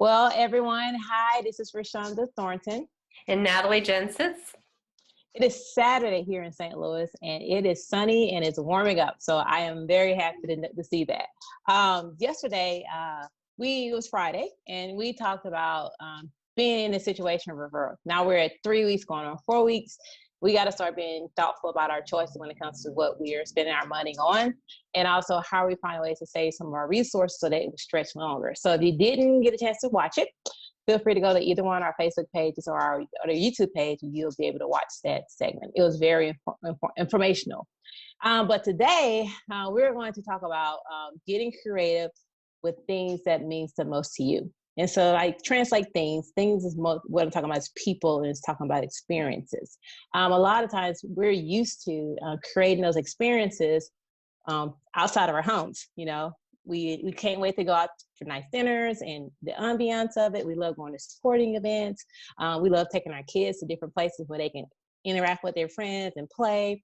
Well, everyone, hi, this is Reshaunda Thornton. And Natalie Jensen. It is Saturday here in St. Louis, and it is sunny and it's warming up. So I am very happy to see that. Yesterday, it was Friday, and we talked about being in a situation of referral. Now we're at 3 weeks, going on 4 weeks. We got to start being thoughtful about our choices when it comes to what we are spending our money on, and also how we find ways to save some of our resources so that it will stretch longer. So if you didn't get a chance to watch it, feel free to go to either one of our Facebook pages or our YouTube page, and you'll be able to watch that segment. It was very informational. But today, we're going to talk about getting creative with things that means the most to you. And so I translate things. Things is what I'm talking about is people, and it's talking about experiences. A lot of times we're used to creating those experiences outside of our homes. You know, we can't wait to go out for nice dinners and the ambiance of it. We love going to sporting events. We love taking our kids to different places where they can interact with their friends and play.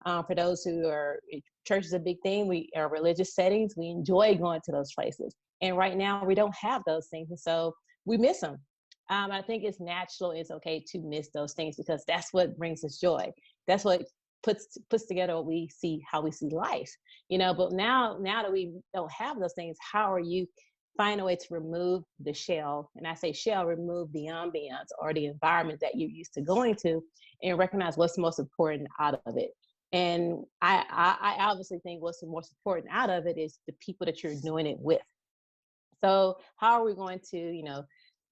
For those who are, church is a big thing. We are religious settings. We enjoy going to those places. And right now we don't have those things. And so we miss them. I think it's natural. It's okay to miss those things because that's what brings us joy. That's what puts together what we see, how we see life, you know. But now that we don't have those things, how are you find a way to remove the shell? And I say shell, remove the ambiance or the environment that you're used to going to, and recognize what's most important out of it. And I obviously think what's the most important out of it is the people that you're doing it with. So how are we going to, you know,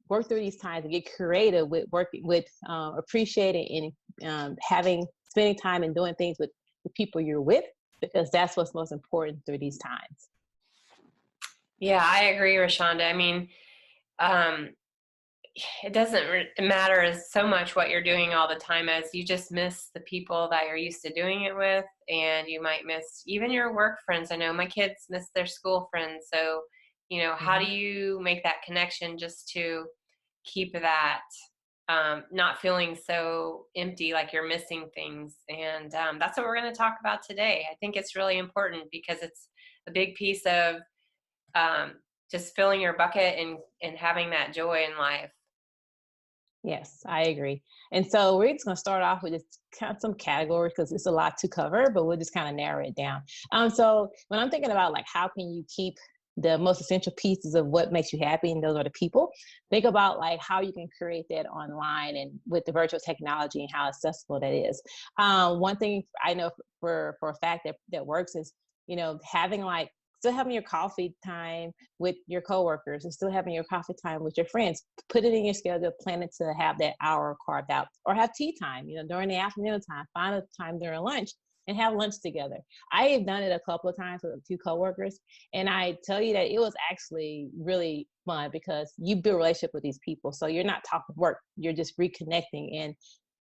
work through these times and get creative with working with appreciating and spending time and doing things with the people you're with, because that's what's most important through these times. Yeah, I agree, Reshaunda. I mean, it doesn't matter as so much what you're doing all the time as you just miss the people that you're used to doing it with, and you might miss even your work friends. I know my kids miss their school friends. So, you know, how do you make that connection just to keep that not feeling so empty, like you're missing things? And that's what we're going to talk about today. I think it's really important because it's a big piece of just filling your bucket and having that joy in life. Yes, I agree. And so we're just going to start off with just kind of some categories because it's a lot to cover, but we'll just kind of narrow it down. So when I'm thinking about like how can you keep the most essential pieces of what makes you happy, and those are the people, think about like how you can create that online and with the virtual technology and how accessible that is. One thing I know for a fact that works is, you know, still having your coffee time with your coworkers and still having your coffee time with your friends. Put it in your schedule, plan it to have that hour carved out, or have tea time, you know, during the afternoon time, find a time during lunch and have lunch together. I have done it a couple of times with a few coworkers, and I tell you that it was actually really fun because you build a relationship with these people. So you're not talking work, you're just reconnecting, and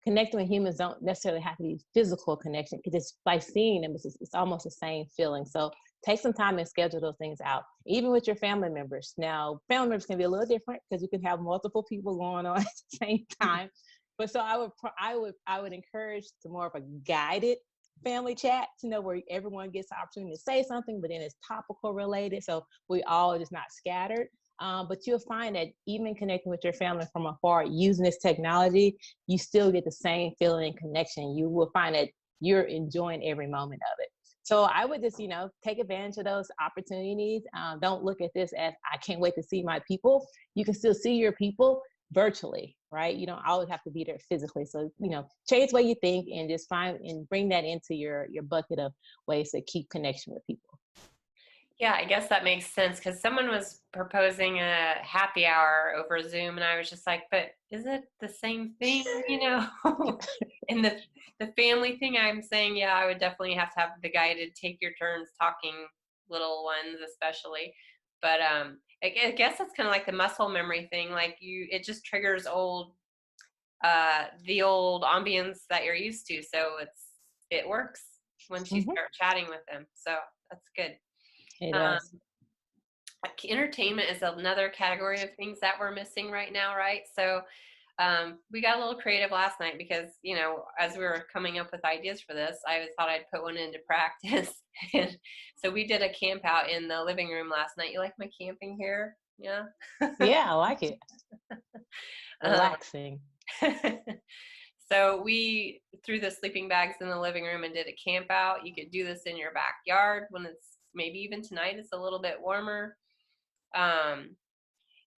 connecting with humans don't necessarily have to be physical connection, because it's by seeing them, it's almost the same feeling. So take some time and schedule those things out, even with your family members. Now, family members can be a little different because you can have multiple people going on at the same time. But so I would encourage to more of a guided family chat, to know where everyone gets the opportunity to say something, but then it's topical related, so we all just not scattered. But you'll find that even connecting with your family from afar using this technology, you still get the same feeling and connection. You will find that you're enjoying every moment of it. So I would just, you know, take advantage of those opportunities. Don't look at this as I can't wait to see my people. You can still see your people virtually, right? You don't always have to be there physically. So, you know, change the way you think and just find and bring that into your bucket of ways to keep connection with people. Yeah, I guess that makes sense, because someone was proposing a happy hour over Zoom, and I was just like, but is it the same thing, you know? And the family thing, I'm saying, yeah, I would definitely have to have the guided take your turns talking, little ones especially. But I guess that's kind of like the muscle memory thing. Like it just triggers the old ambience that you're used to. So it works once you start chatting with them. So that's good. It does. Entertainment is another category of things that we're missing right now, right? So we got a little creative last night because, you know, as we were coming up with ideas for this, I thought I'd put one into practice. And so we did a camp out in the living room last night. You like my camping here? Yeah. Yeah, I like it. Um, Relaxing. so we threw the sleeping bags in the living room and did a camp out. You could do this in your backyard when it's maybe even tonight it's a little bit warmer. Um,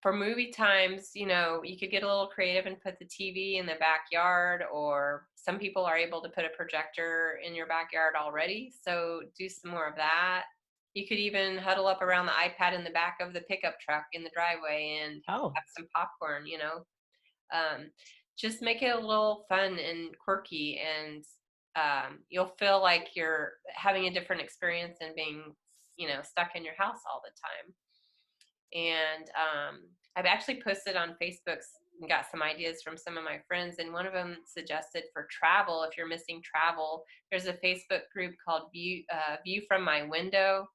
for movie times, you know, you could get a little creative and put the TV in the backyard, or some people are able to put a projector in your backyard already. So do some more of that. You could even huddle up around the iPad in the back of the pickup truck in the driveway and Oh, have some popcorn, you know. Um, just make it a little fun and quirky, and you'll feel like you're having a different experience than being, you know, stuck in your house all the time. And I've actually posted on Facebook and got some ideas from some of my friends, and one of them suggested for travel, if you're missing travel, there's a Facebook group called View from My Window,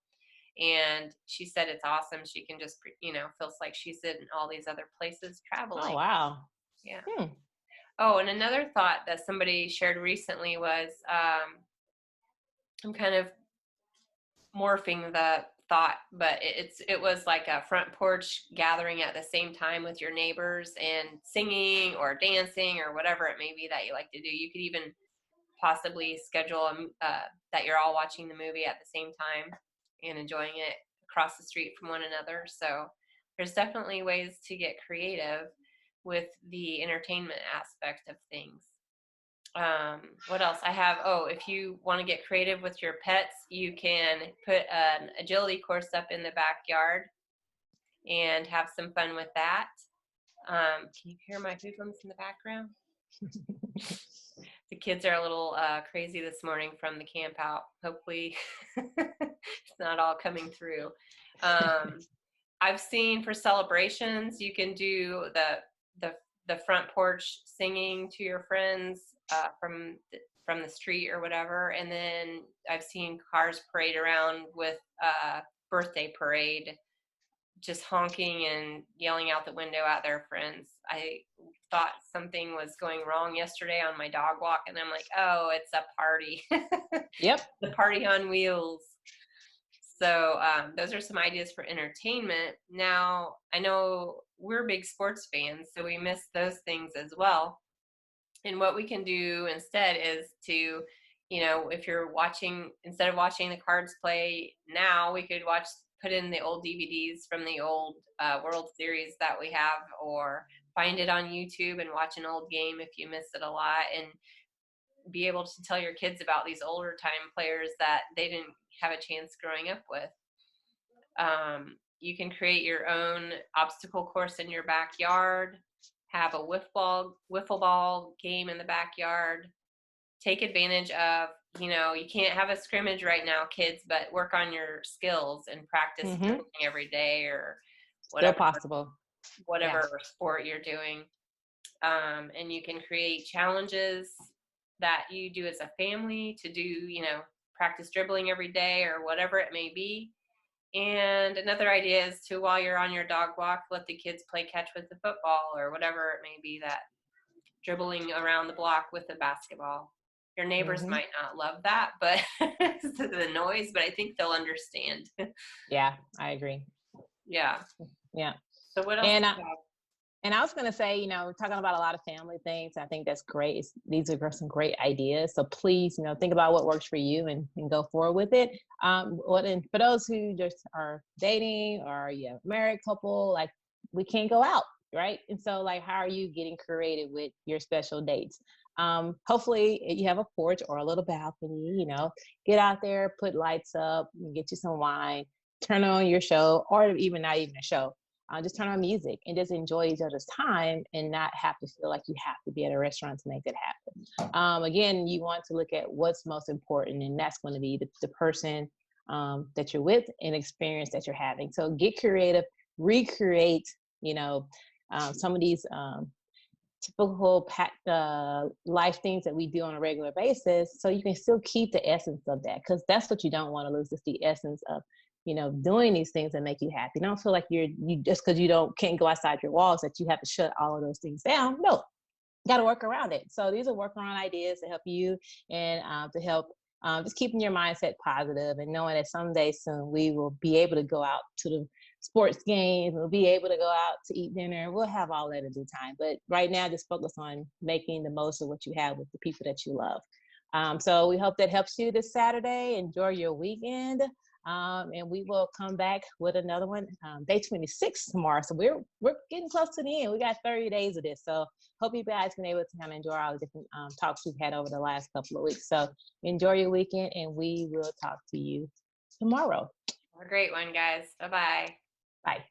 and she said it's awesome. She can just, you know, feels like she's in all these other places oh, traveling. wow. Yeah. Hmm. Oh, and another thought that somebody shared recently was I'm kind of morphing the thought, but it was like a front porch gathering at the same time with your neighbors and singing or dancing or whatever it may be that you like to do. You could even possibly schedule that you're all watching the movie at the same time and enjoying it across the street from one another. So there's definitely ways to get creative with the entertainment aspect of things. What else I have? Oh, if you want to get creative with your pets, you can put an agility course up in the backyard and have some fun with that. Can you hear my hoodlums in the background? The kids are a little crazy this morning from the camp out. Hopefully it's not all coming through. I've seen for celebrations, you can do the front porch singing to your friends from the street or whatever, and then I've seen cars parade around with birthday parade, just honking and yelling out the window at their friends. I thought something was going wrong yesterday on my dog walk, and I'm like, oh, it's a party. Yep. The party on wheels. So those are some ideas for entertainment. Now, I know we're big sports fans, so we miss those things as well. And what we can do instead is to, you know, if you're watching, instead of watching the Cards play now, we could put in the old DVDs from the old World Series that we have, or find it on YouTube and watch an old game if you miss it a lot, and be able to tell your kids about these older time players that they didn't have a chance growing up with. You can create your own obstacle course in your backyard, have a wiffle ball game in the backyard. Take advantage of, you know, you can't have a scrimmage right now, kids, but work on your skills and practice Mm-hmm. every day, or Still possible. whatever sport you're doing. And you can create challenges that you do as a family to do, you know, practice dribbling every day or whatever it may be. And another idea is to, while you're on your dog walk, let the kids play catch with the football or whatever it may be, that dribbling around the block with the basketball. Your neighbors Mm-hmm. might not love that, but the noise, but I think they'll understand. Yeah, I agree. Yeah. Yeah. So what else do you have? And I was going to say, you know, we're talking about a lot of family things. I think that's great. These are some great ideas. So please, you know, think about what works for you and go forward with it. And for those who just are dating, or you have a married couple, like, we can't go out, right? And so, like, how are you getting creative with your special dates? Hopefully you have a porch or a little balcony, you know, get out there, put lights up, get you some wine, turn on your show, or even not even a show. Just turn on music and just enjoy each other's time, and not have to feel like you have to be at a restaurant to make it happen. Again, you want to look at what's most important, and that's going to be the person that you're with and experience that you're having. So get creative, recreate, you know, some of these typical life things that we do on a regular basis, so you can still keep the essence of that, because that's what you don't want to lose, is the essence of, you know, doing these things that make you happy. Don't feel like you just because you can't go outside your walls, that you have to shut all of those things down. No, got to work around it. So these are workaround ideas to help you, and to help just keeping your mindset positive and knowing that someday soon we will be able to go out to the sports games, we'll be able to go out to eat dinner. We'll have all that in due time. But right now, just focus on making the most of what you have with the people that you love. So we hope that helps you this Saturday. Enjoy your weekend. And we will come back with another one, day 26 tomorrow. So we're getting close to the end. We got 30 days of this. So hope you guys been able to kind of enjoy all the different talks we've had over the last couple of weeks. So enjoy your weekend, and we will talk to you tomorrow. Have a great one, guys. Bye-bye. Bye.